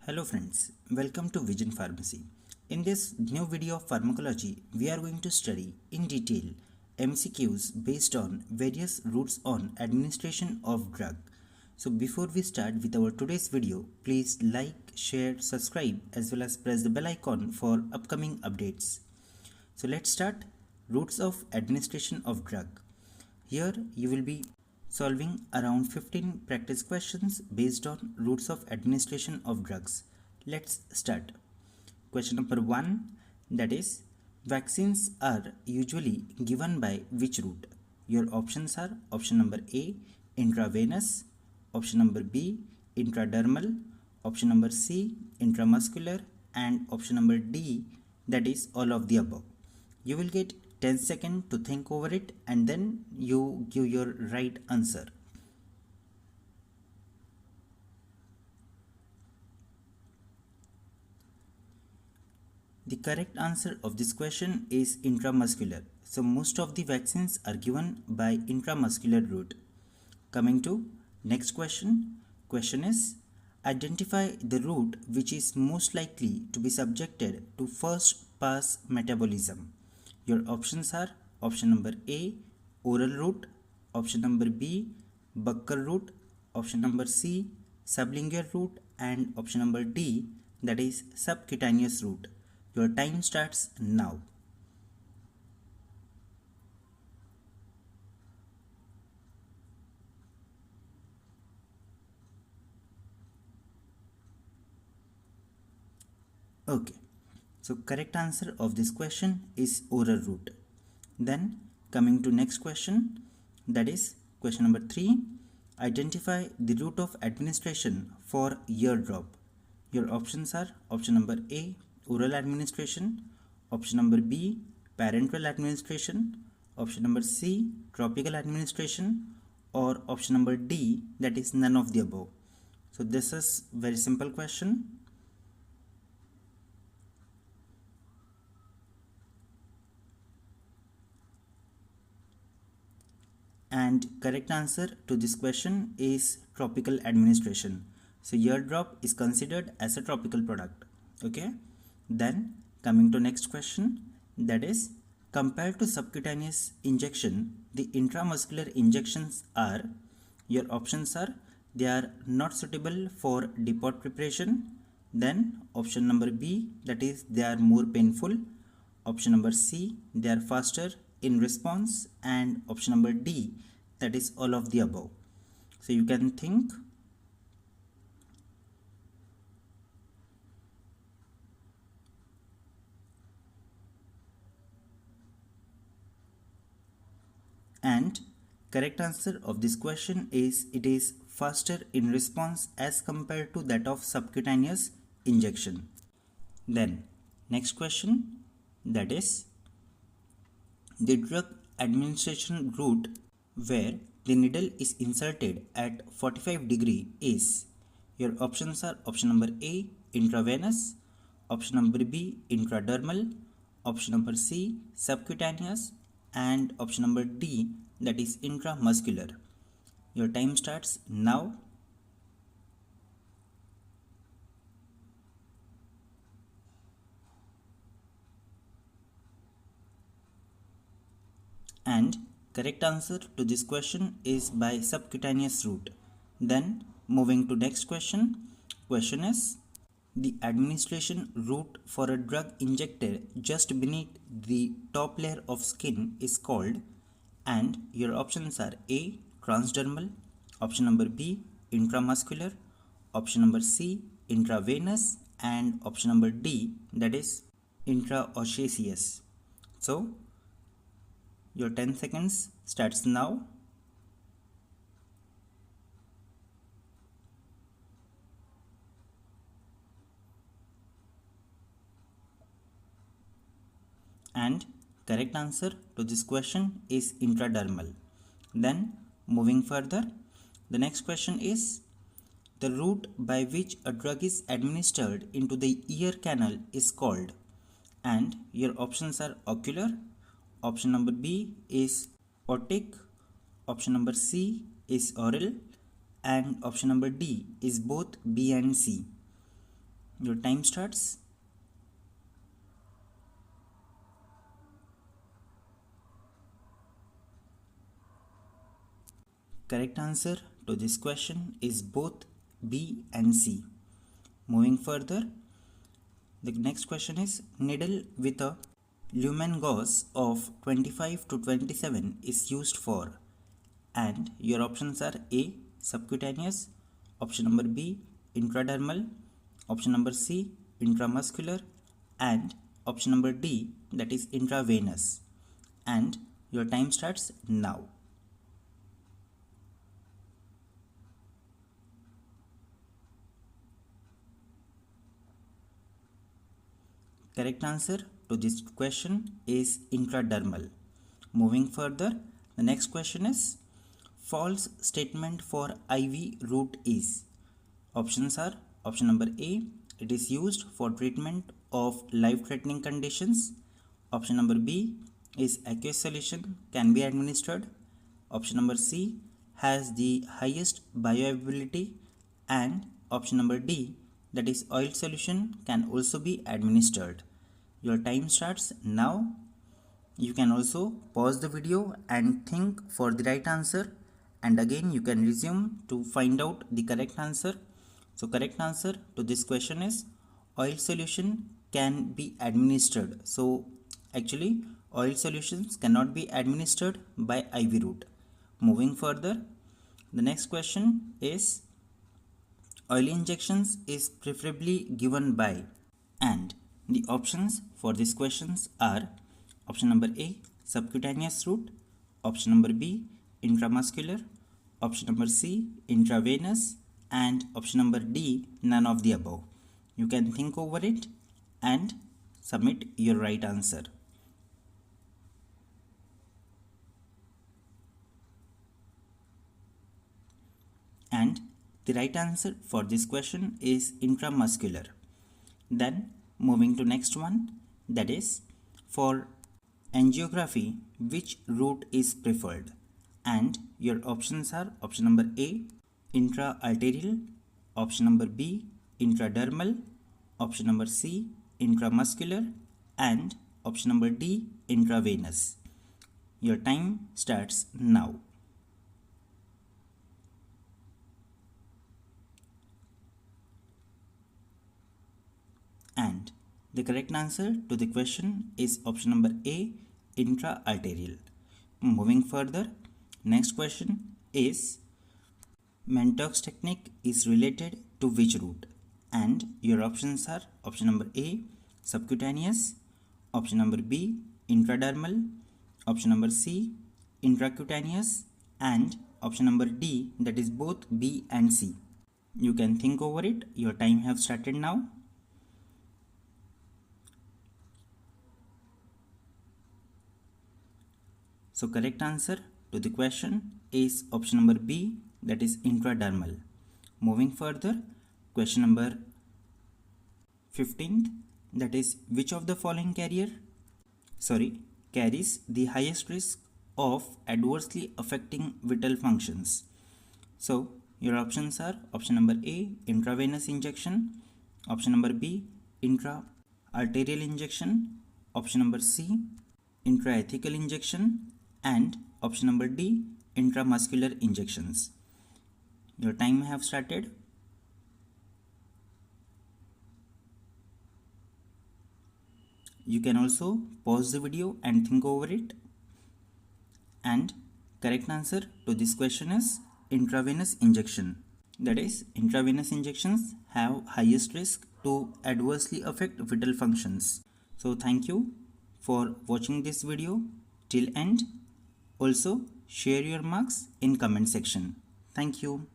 Hello friends, welcome to Vision Pharmacy. In this new video of pharmacology, we are going to study in detail MCQs based on various routes on administration of drug. So before we start with our today's video, please like, share, subscribe as well as press the bell icon for upcoming updates. So let's start routes of administration of drug. Here you will be solving around 15 practice questions based on routes of administration of drugs. Let's start. Question number 1, that is, vaccines are usually given by which route? Your options are option number A, intravenous, option number B, intradermal, option number C, intramuscular, and option number D, that is all of the above. You will get 10 seconds to think over it and then you give your right answer. The correct answer of this question is intramuscular. So most of the vaccines are given by intramuscular route. Coming to next question. Question is, identify the route which is most likely to be subjected to first pass metabolism. Your options are option number A, oral route, option number B, buccal route, option number C, sublingual route, and option number D, that is subcutaneous route. Your time starts now. Okay, so correct answer of this question is oral route. Then coming to next question, that is question number 3, identify the route of administration for ear drop. Your options are option number A, oral administration, option number B, parenteral administration, option number C, topical administration, or option number D, that is none of the above. So this is very simple question. And correct answer to this question is topical administration. So ear drop is considered as a topical product. Okay. Then coming to next question, that is, compared to subcutaneous injection, the intramuscular injections are, your options are, they are not suitable for depot preparation. Then option number B, that is, they are more painful. Option number C, they are faster in response, and option number D, that is all of the above. So you can think. And correct answer of this question is it is faster in response as compared to that of subcutaneous injection. Then next question, that is, the drug administration route where the needle is inserted at 45 degree is, your options are option number A, intravenous, option number B, intradermal, option number C, subcutaneous, and option number D, that is intramuscular. Your time starts now. And correct answer to this question is by subcutaneous route. Then moving to next question. Question is, the administration route for a drug injected just beneath the top layer of skin is called, and your options are A, transdermal, option number B, intramuscular, option number C, intravenous, and option number D, that is intraosseous. So your 10 seconds starts now. And correct answer to this question is intradermal. Then moving further, the next question is, the route by which a drug is administered into the ear canal is called, and your options are ocular, option number B is otic, option number C is oral, and option number D is both B and C. Your time starts. Correct answer to this question is both B and C. Moving further, the next question is needle with a lumen gauge of 25 to 27 is used for, and your options are A. Subcutaneous, option number B. Intradermal, option number C. Intramuscular, and option number D, that is intravenous. And your time starts now. Correct answer to this question is intradermal. Moving further, the next question is false statement for IV route is. Options are option number A, it is used for treatment of life-threatening conditions. Option number B is aqueous solution can be administered. Option number C has the highest bioavailability, and option number D, that is oil solution, can also be administered. Your time starts now. You can also pause the video and think for the right answer, and again you can resume to find out the correct answer. So correct answer to this question is oil solution can be administered. So actually oil solutions cannot be administered by IV route. Moving further, the next question is oil injections is preferably given by, and the options for these questions are option number A, subcutaneous route, option number B, intramuscular, option number C, intravenous, and option number D, none of the above. You can think over it and submit your right answer. And the right answer for this question is intramuscular. Then moving to next one, that is for angiography which route is preferred, and your options are option number A, intra-arterial, option number B, intradermal, option number C, intramuscular, and option number D, intravenous. Your time starts now. And the correct answer to the question is option number A, intra-arterial. Moving further, next question is Mantoux technique is related to which route? And your options are option number A, subcutaneous, option number B, intradermal, option number C, intracutaneous, and option number D, that is both B and C. You can think over it. Your time have started now. So correct answer to the question is option number B, that is intradermal. Moving further, question number 15th, that is which of the following carries the highest risk of adversely affecting vital functions. So your options are option number A, intravenous injection, option number B, intra-arterial injection, option number C, intrathecal injection, and option number D, intramuscular injections. Your time have started. You can also pause the video and think over it. And correct answer to this question is intravenous injection. That is, intravenous injections have highest risk to adversely affect vital functions. So thank you for watching this video till end. Also share your marks in comment section. Thank you.